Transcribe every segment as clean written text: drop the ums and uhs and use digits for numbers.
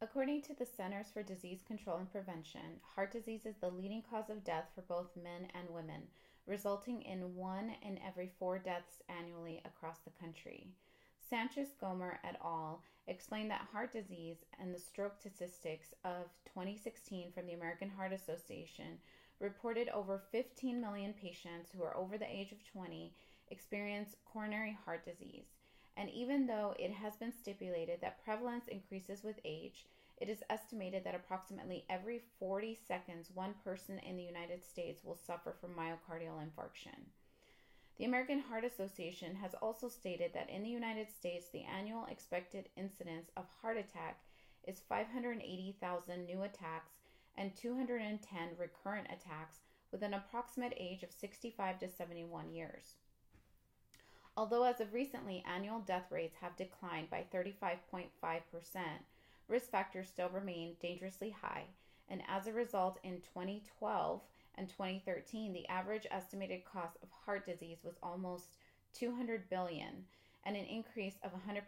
According to the Centers for Disease Control and Prevention, heart disease is the leading cause of death for both men and women, resulting in 1 in every 4 deaths annually across the country. Sanchez Gomer et al. Explained that heart disease and the stroke statistics of 2016 from the American Heart Association reported over 15 million patients who are over the age of 20 experience coronary heart disease. And even though it has been stipulated that prevalence increases with age, it is estimated that approximately every 40 seconds, one person in the United States will suffer from myocardial infarction. The American Heart Association has also stated that in the United States, the annual expected incidence of heart attack is 580,000 new attacks and 210 recurrent attacks with an approximate age of 65 to 71 years. Although as of recently, annual death rates have declined by 35.5%, risk factors still remain dangerously high, and as a result, in 2012 and 2013, the average estimated cost of heart disease was almost $200 billion, and an increase of 100%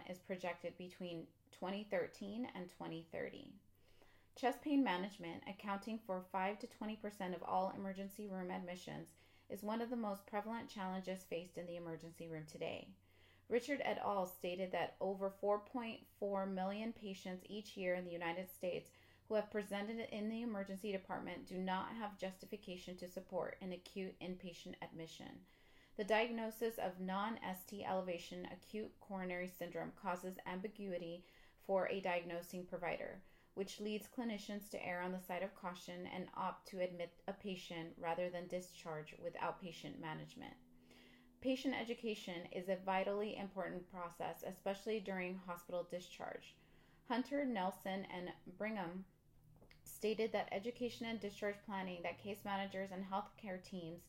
is projected between 2013 and 2030. Chest pain management, accounting for 5 to 20% of all emergency room admissions, is one of the most prevalent challenges faced in the emergency room today. Richard et al. Stated that over 4.4 million patients each year in the United States who have presented in the emergency department do not have justification to support an acute inpatient admission. The diagnosis of non-ST elevation acute coronary syndrome causes ambiguity for a diagnosing provider, which leads clinicians to err on the side of caution and opt to admit a patient rather than discharge with outpatient management. Patient education is a vitally important process, especially during hospital discharge. Hunter, Nelson, and Brigham stated that education and discharge planning that case managers and healthcare teams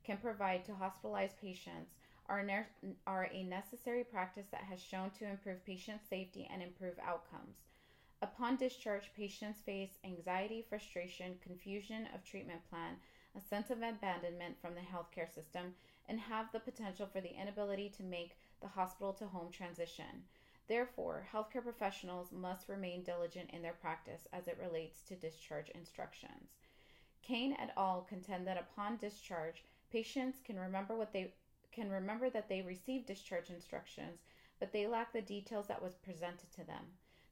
can provide to hospitalized patients are a necessary practice that has shown to improve patient safety and improve outcomes. Upon discharge, patients face anxiety, frustration, confusion of treatment plan, a sense of abandonment from the healthcare system, and have the potential for the inability to make the hospital-to-home transition. Therefore, healthcare professionals must remain diligent in their practice as it relates to discharge instructions. Kane et al. Contend that upon discharge, patients can remember that they received discharge instructions, but they lack the details that was presented to them.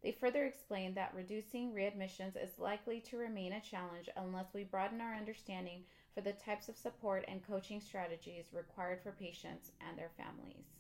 They further explain that reducing readmissions is likely to remain a challenge unless we broaden our understanding for the types of support and coaching strategies required for patients and their families.